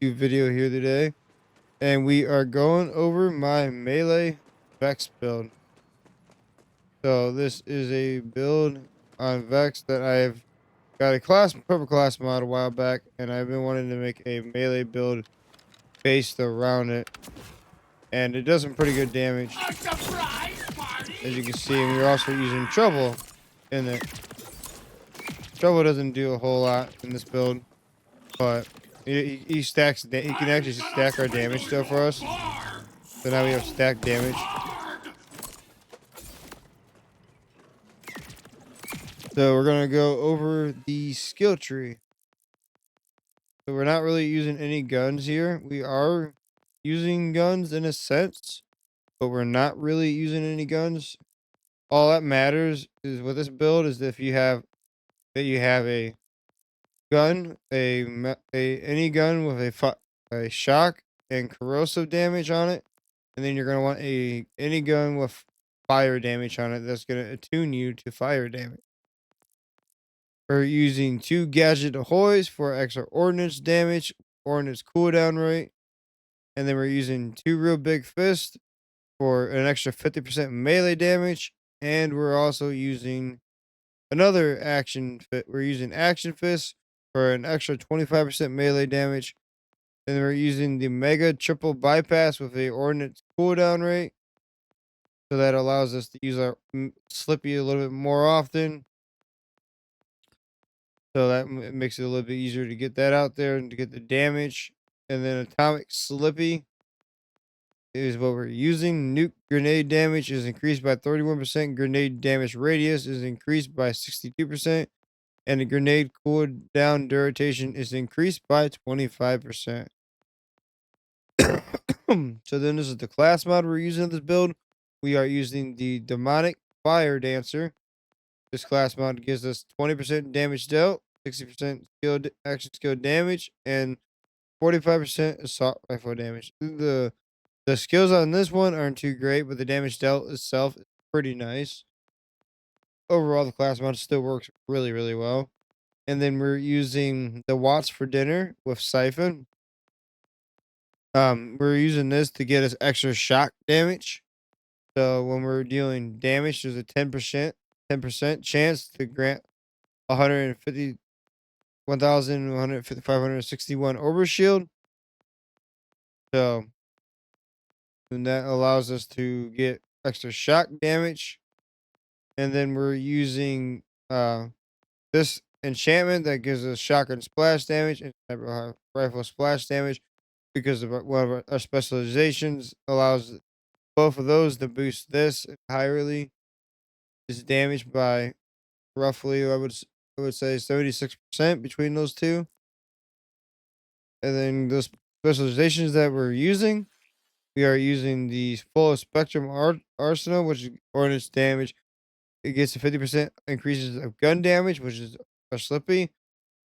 YouTube video here today, and we are going over my melee Vex build. So this is a build on Vex that I've got a purple class mod a while back, and I've been wanting to make a melee build based around it, and it does some pretty good damage. A surprise party! As you can see, and we're also using trouble in it. Trouble doesn't do a whole lot in this build, but he stacks. He can actually stack our damage stuff for us. So now we have stacked damage. So we're gonna go over the skill tree. So we're not really using any guns here. We are using guns in a sense, but we're not really using any guns. All that matters is with this build is if you have a gun, any gun with a shock and corrosive damage on it, and then you're gonna want any gun with fire damage on it that's gonna attune you to fire damage. We're using 2 gadget ahoys for extra ordnance damage, ordnance cooldown rate, and then we're using 2 real big fists for an extra 50% melee damage, and we're also using another action fit. We're using action fists for an extra 25% melee damage, and we're using the mega triple bypass with a ordnance cooldown rate, so that allows us to use our Slippy a little bit more often. So that makes it a little bit easier to get that out there and to get the damage. And then atomic Slippy is what we're using. Nuke grenade damage is increased by 31%. Grenade damage radius is increased by 62%. And the grenade cooldown duration is increased by 25%. So then this is the class mod we're using in this build. We are using the Demonic Fire Dancer. This class mod gives us 20% damage dealt, 60% action skill damage, and 45% assault rifle damage. The skills on this one aren't too great, but the damage dealt itself is pretty nice. Overall, the class mod still works really, really well. And then we're using the Watts for dinner with Siphon. We're using this to get us extra shock damage. So when we're dealing damage, there's a 10% chance to grant 150 561 overshield. So and that allows us to get extra shock damage. And then we're using this enchantment that gives us shotgun splash damage and rifle splash damage, because of one of our specializations allows both of those to boost this entirely. Is damaged by roughly I would say 76% between those two. And then those specializations that we're using, we are using the full spectrum arsenal, which is ordnance damage. It gets a 50% increases of gun damage, which is a Slippy.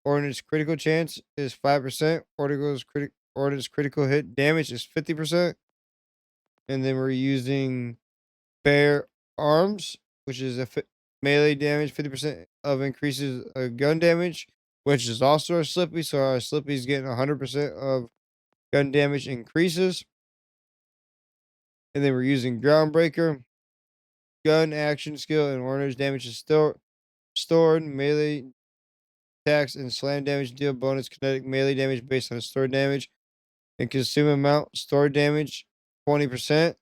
Ordnance critical chance is 5%. Ordnance critical hit damage is 50%. And then we're using Bear Arms, which is melee damage, 50% of increases gun damage, which is also our Slippy. So our Slippy is getting 100% of gun damage increases. And then we're using Groundbreaker. Gun action skill and ordnance damage is still stored. Melee attacks and slam damage deal bonus kinetic melee damage based on stored damage. And consume amount stored damage 20%.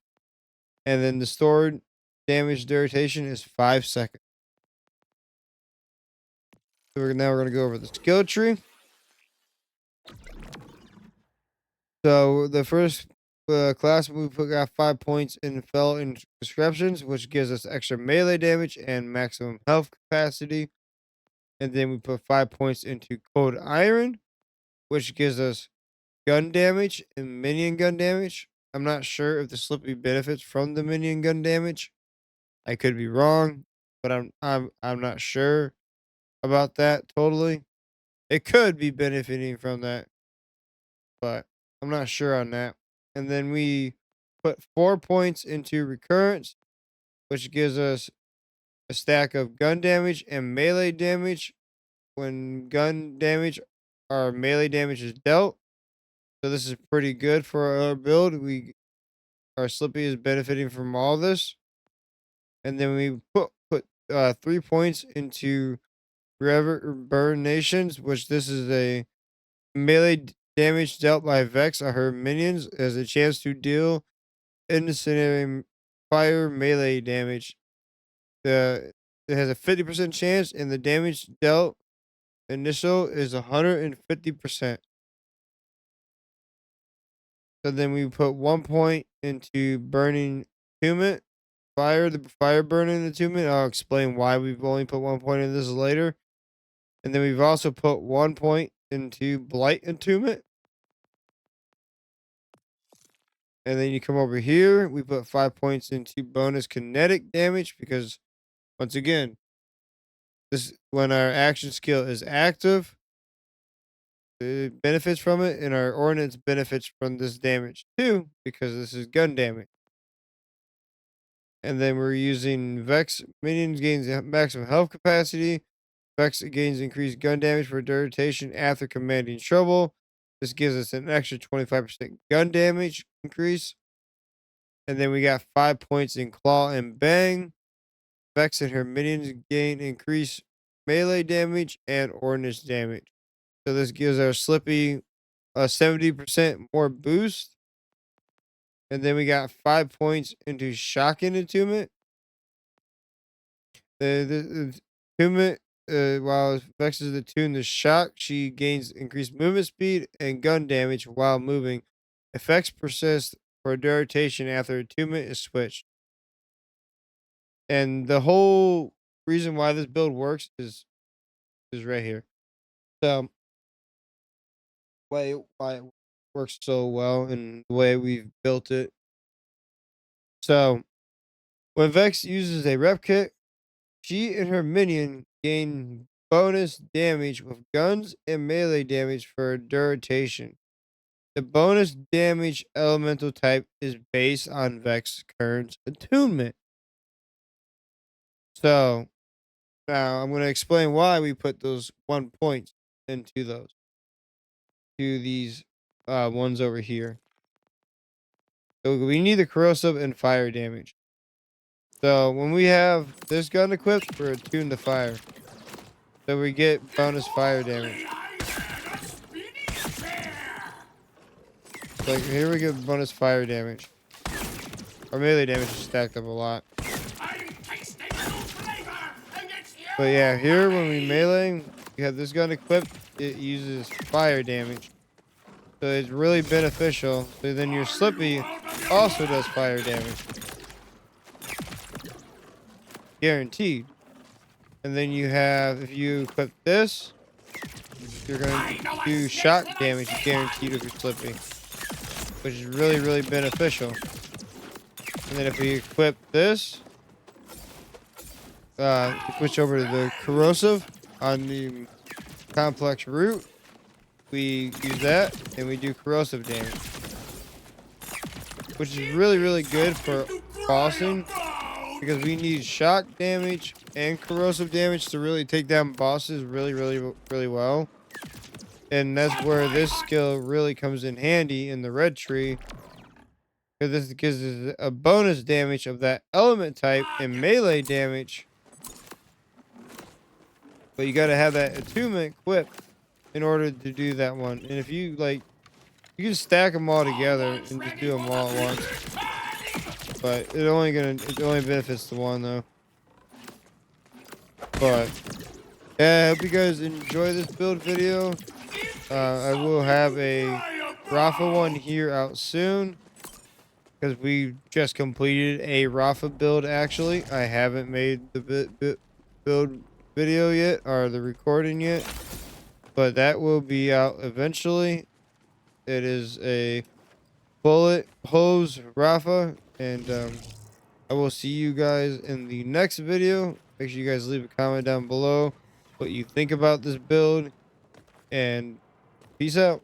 And then the stored damage duration is 5 seconds. So now we're going to go over the skill tree. So the first class we got 5 points in Fell Inscriptions, which gives us extra melee damage and maximum health capacity. And then we put 5 points into Cold Iron, which gives us gun damage and minion gun damage. I'm not sure if the Slippy benefits from the minion gun damage. I could be wrong, but I'm not sure about that totally. It could be benefiting from that, but I'm not sure on that. And then we put 4 points into Recurrence, which gives us a stack of gun damage and melee damage when gun damage or melee damage is dealt. So this is pretty good for our build. Our Slippy is benefiting from all this. And then we put 3 points into Burn Nations, which this is a damage dealt by Vex on her minions as a chance to deal incendiary fire melee damage. It has a 50% chance, and the damage dealt initial is 150%. So then we put 1 point into burning Tumit. The fire burning the Tumit. I'll explain why we've only put 1 point in this later. And then we've also put 1 point into Blight Entombment. And then you come over here, we put 5 points into bonus kinetic damage because, once again, this when our action skill is active, it benefits from it, and our ordnance benefits from this damage too because this is gun damage. And then we're using Vex minions gains maximum health capacity. Vex gains increased gun damage for duration after commanding trouble. This gives us an extra 25% gun damage increase. And then we got 5 points in Claw and Bang. Vex and her minions gain increased melee damage and ordnance damage. So this gives our Slippy a 70% more boost. And then we got 5 points into Shocking Attunement. The attunement, while Vex is attuned to shock, she gains increased movement speed and gun damage while moving. Effects persist for duration after attunement is switched. And the whole reason why this build works is right here. So why it works so well and the way we've built it. So when Vex uses a rep kit, she and her minion gain bonus damage with guns and melee damage for duration. The bonus damage elemental type is based on Vex's current attunement. So now I'm going to explain why we put those 1 points into these ones over here. So we need the corrosive and fire damage. So when we have this gun equipped, we're attuned to fire. So we get bonus fire damage. Like here we get bonus fire damage. Our melee damage is stacked up a lot. But yeah, here when we melee, you have this gun equipped, it uses fire damage. So it's really beneficial. So then your Slippy also does fire damage. Guaranteed. And then you have, if you equip this, you're going to do shock damage guaranteed with your Slippy, which is really, really beneficial. And then if we equip this, switch over to the corrosive on the complex root, we use that and we do corrosive damage, which is really, really good for bossing because we need shock damage and corrosive damage to really take down bosses really, really, really well. And that's where this skill really comes in handy in the red tree, because this gives us a bonus damage of that element type and melee damage. But you got to have that attunement equipped in order to do that one. And if you like, you can stack them all together and just do them all at once. But it only benefits the one though. But yeah, I hope you guys enjoy this build video. I will have a Rafa one here out soon because we just completed a Rafa build. Actually, I haven't made the build video yet or the recording yet, but that will be out eventually. It is a bullet hose Rafa, and I will see you guys in the next video. Make sure you guys leave a comment down below what you think about this build, and peace out.